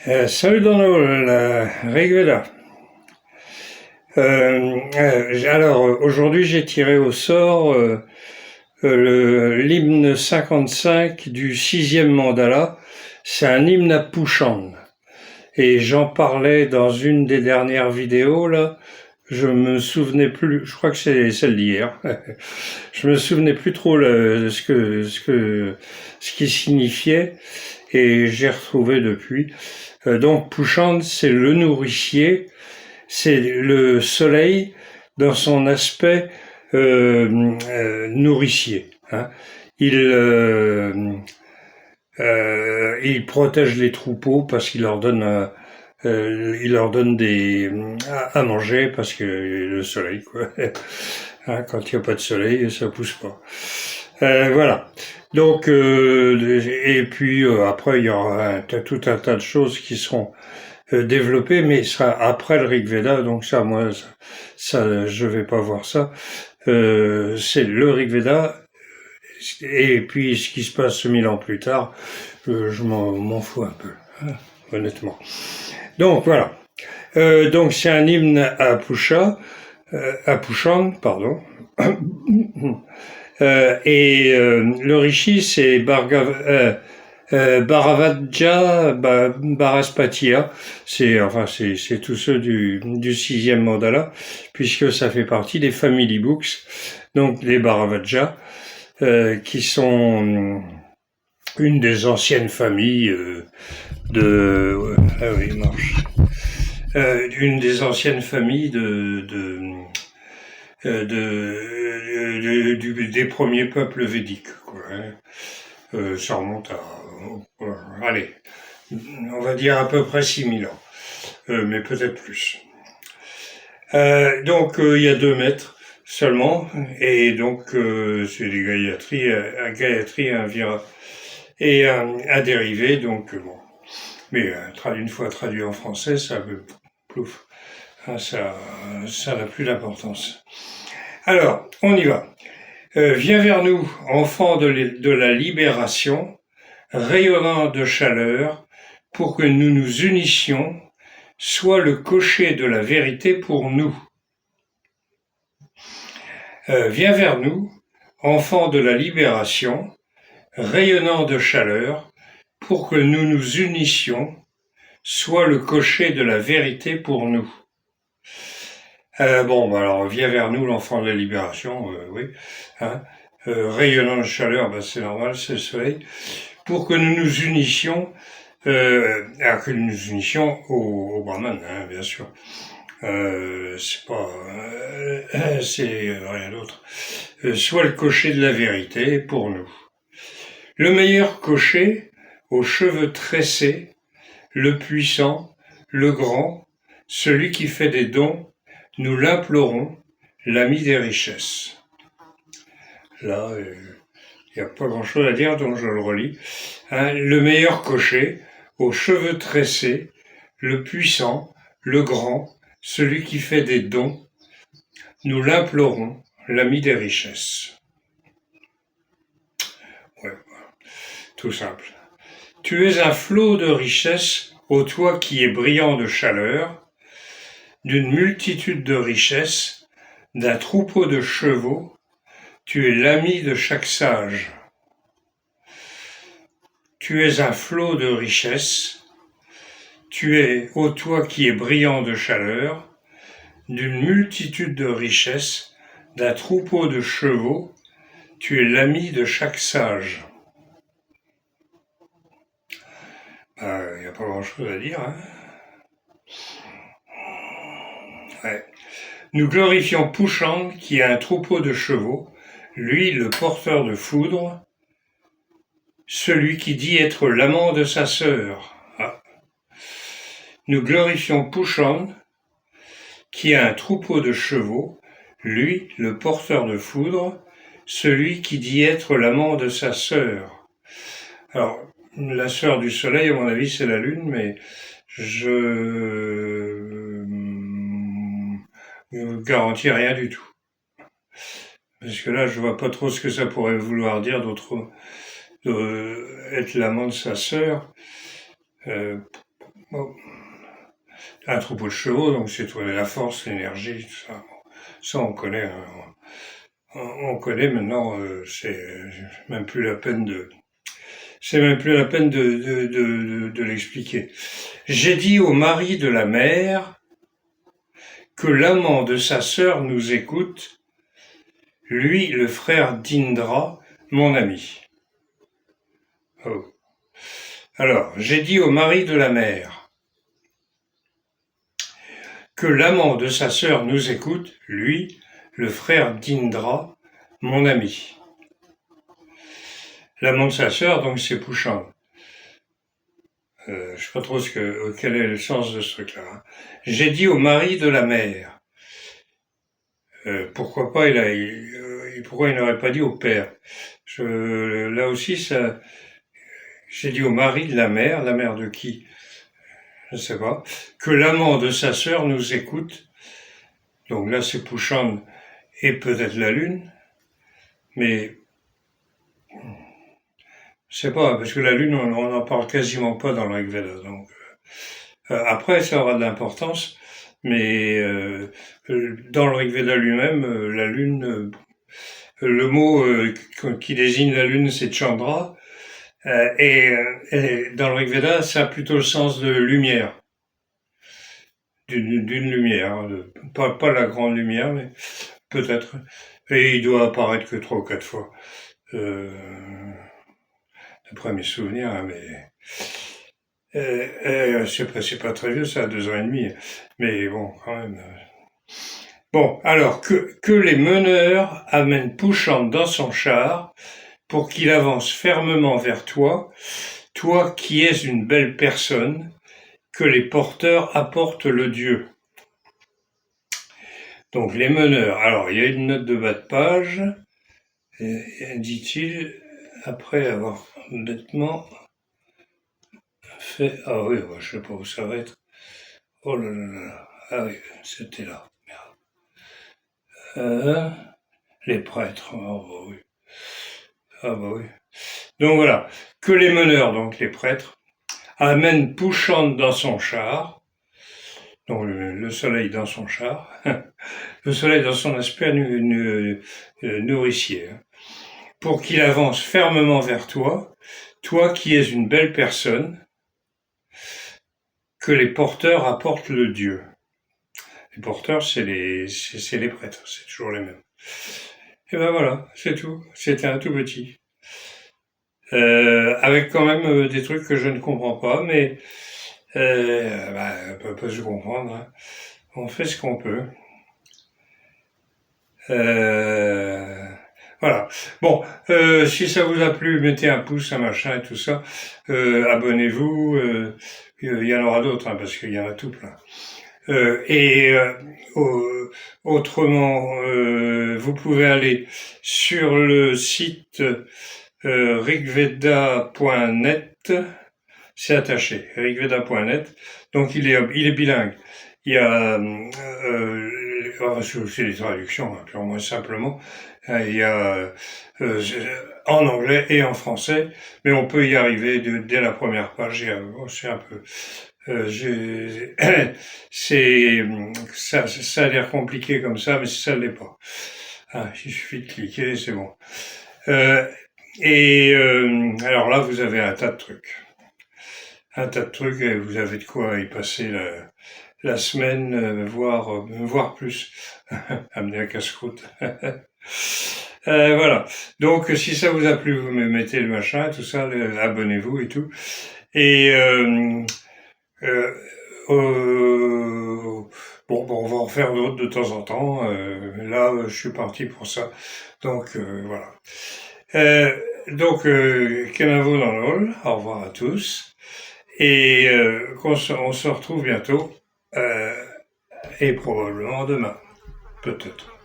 Salut Donald, la Rigveda. Aujourd'hui j'ai tiré au sort l'hymne 55 du sixième mandala. C'est un hymne à Pushan. Et j'en parlais dans une des dernières vidéos là. Je me souvenais plus, je crois que c'est celle d'hier. Je me souvenais plus trop ce qui signifiait et j'ai retrouvé depuis. Donc Pushan, c'est le nourricier, c'est le soleil dans son aspect nourricier. Hein. Il, euh, il protège les troupeaux parce qu'il leur donne il leur donne à manger parce que le soleil, quoi. Hein, quand il n'y a pas de soleil, ça pousse pas. Voilà. Donc, et puis après, il y aura tout un tas de choses qui seront développées, mais ce sera après le Rig Veda. Donc ça, moi, je vais pas voir ça. C'est le Rig Veda, et puis ce qui se passe 1000 ans plus tard, je m'en fous un peu, hein, honnêtement. Donc voilà. Donc c'est un hymne à Pushan, pardon. Le rishi, c'est Bharadvaja Baraspatiya. C'est tous ceux du sixième mandala, puisque ça fait partie des family books. Donc les Bharadvaja, qui sont une des anciennes familles ah oui, il marche. Une des anciennes familles des premiers peuples védiques, quoi, hein. Ça remonte à, allez, on va dire à peu près 6000 ans, mais peut-être plus. Donc il y a 2 maîtres seulement, et donc c'est des Gayatri, un Vira et un dérivé, donc bon. Mais une fois traduit en français, ça veut plouf, hein, ça n'a plus d'importance. Alors, on y va. Viens vers nous, enfant de la libération, rayonnant de chaleur, pour que nous nous unissions, sois le cocher de la vérité pour nous. Viens vers nous, enfant de la libération, rayonnant de chaleur, pour que nous nous unissions, sois le cocher de la vérité pour nous. Alors, viens vers nous, l'enfant de la libération, oui. Hein. Rayonnant de chaleur, c'est normal, c'est le soleil. Pour que nous nous unissions, que nous nous unissions au Brahman, hein, bien sûr. C'est rien d'autre. Soit le cocher de la vérité pour nous. Le meilleur cocher, aux cheveux tressés, le puissant, le grand, celui qui fait des dons, nous l'implorons, l'ami des richesses. Là, il n'y a pas grand-chose à dire, donc je le relis. Hein, le meilleur cocher, aux cheveux tressés, le puissant, le grand, celui qui fait des dons, nous l'implorons, l'ami des richesses. Ouais, tout simple. Tu es un flot de richesses, ô toi qui es brillant de chaleur, d'une multitude de richesses, d'un troupeau de chevaux, tu es l'ami de chaque sage. Tu es un flot de richesses, tu es, ô toi qui es brillant de chaleur, d'une multitude de richesses, d'un troupeau de chevaux, tu es l'ami de chaque sage. Il n'y a pas grand-chose à dire, hein. Ouais. Nous glorifions Pushan qui a un troupeau de chevaux, lui le porteur de foudre, celui qui dit être l'amant de sa sœur. Ah. Nous glorifions Pushan qui a un troupeau de chevaux, lui le porteur de foudre, celui qui dit être l'amant de sa sœur. Alors, la sœur du soleil, à mon avis, c'est la lune, mais je ne garantis rien du tout. Parce que là, je vois pas trop ce que ça pourrait vouloir dire être l'amant de sa sœur. Bon. Un troupeau de chevaux, donc c'est trouver la force, l'énergie, tout ça. Bon. Ça, on connaît. Hein. On connaît maintenant. C'est même plus la peine de. C'est même plus la peine de l'expliquer. J'ai dit au mari de la mère que l'amant de sa sœur nous écoute, lui, le frère d'Indra, mon ami. Oh. Alors, j'ai dit au mari de la mère que l'amant de sa sœur nous écoute, lui, le frère d'Indra, mon ami. L'amant de sa sœur, donc, c'est Pouchang. Je sais pas trop quel est le sens de ce truc-là. Hein. J'ai dit au mari de la mère. Pourquoi pas pourquoi il n'aurait pas dit au père? Là aussi, ça. J'ai dit au mari de la mère de qui? Je ne sais pas. Que l'amant de sa sœur nous écoute. Donc là, c'est Pouchang et peut-être la lune, mais je sais pas, parce que la lune, on n'en parle quasiment pas dans le Rig Veda. Donc après, ça aura de l'importance, mais dans le Rig Veda lui-même, la lune, le mot qui désigne la lune, c'est Chandra, et dans le Rig Veda, ça a plutôt le sens de lumière, d'une lumière, hein, pas la grande lumière, mais peut-être. Et il doit apparaître que 3 ou 4 fois. D'après mes souvenirs, hein, mais c'est pas très vieux, ça, 2 ans et demi. Mais bon, quand même. Bon, alors que les meneurs amènent Pouchang dans son char pour qu'il avance fermement vers toi, toi qui es une belle personne, que les porteurs apportent le Dieu. Donc les meneurs. Alors il y a une note de bas de page, dit-il, après avoir nettement fait. Ah oui, je sais pas où ça va être. Oh là là là. Ah oui, c'était là. Les prêtres. Oh bah oui. Ah bah oui. Donc voilà. Que les meneurs, donc les prêtres, amènent Pouchang dans son char. Donc le soleil dans son char. Le soleil dans son aspect nourricier. Pour qu'il avance fermement vers toi, toi qui es une belle personne, que les porteurs apportent le Dieu. Les porteurs, c'est les prêtres, c'est toujours les mêmes. Et ben voilà, c'est tout. C'était un tout petit. Avec quand même des trucs que je ne comprends pas, mais on peut se comprendre. Hein. On fait ce qu'on peut. Voilà. Bon, si ça vous a plu, mettez un pouce, un machin et tout ça. Abonnez-vous. Il y en aura d'autres, hein, parce qu'il y en a tout plein. Autrement, vous pouvez aller sur le site rigveda.net, c'est attaché, rigveda.net. Donc il est bilingue. Il y a c'est des traductions, hein, purement et simplement. Il y a en anglais et en français, mais on peut y arriver dès la première page. C'est un peu ça a l'air compliqué comme ça, mais ça ne l'est pas. Ah, il suffit de cliquer, c'est bon. Alors là, vous avez un tas de trucs. Et vous avez de quoi y passer la semaine, voire plus. Amener un casse-croûte. Voilà. Donc, si ça vous a plu, vous me mettez le machin, tout ça, abonnez-vous et tout. Et bon, on va en faire d'autres de temps en temps. Là, je suis parti pour ça. Donc, voilà. Donc, Kenavo dans le hall. Au revoir à tous. Et on se retrouve bientôt. Et probablement demain. Peut-être.